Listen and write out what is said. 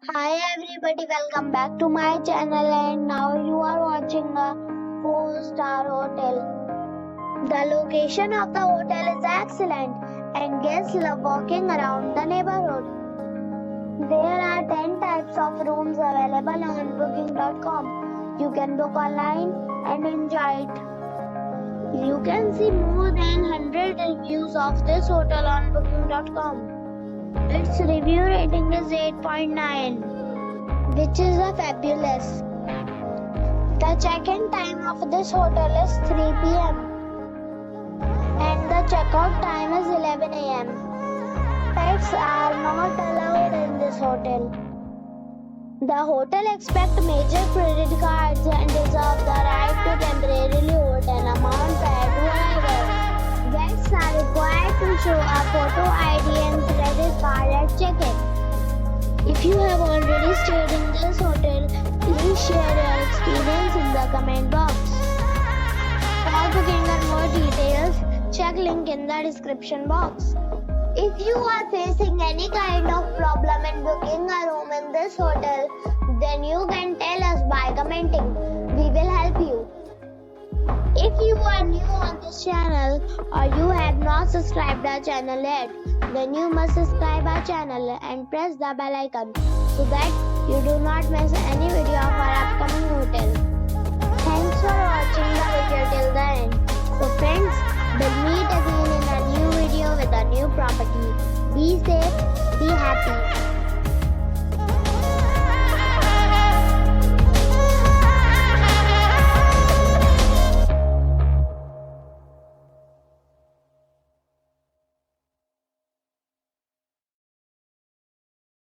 Hi everybody, welcome back to my channel and now you are watching a 4-star hotel. The location of the hotel is excellent and guests love walking around the neighborhood. There are 10 types of rooms available on booking.com. You can book online and enjoy it. You can see more than 100 reviews of this hotel on booking.com. Its review rating is 8.9, which is a fabulous. The check-in time of this hotel is 3 p.m. and the check-out time is 11 a.m. Pets are not allowed in this hotel. The hotel accepts major credit cards and reserves the right to temporarily hold an amount prior to arrival. Guests are required to show a photo ID and credit card at check-in. If you have already stayed in this hotel, please share your experience in the comment box. For booking or more details, check link in the description box. If you are facing any kind of problem in booking a room in this hotel, then you can tell us by commenting. We will help you. If you are new on this channel or you have not subscribed our channel yet, then you must subscribe our channel and press the bell icon so that you do not miss any video of our upcoming hotel. Thanks for watching the video till the end. So friends, we'll meet again in a new video with a new property. Be safe, be happy.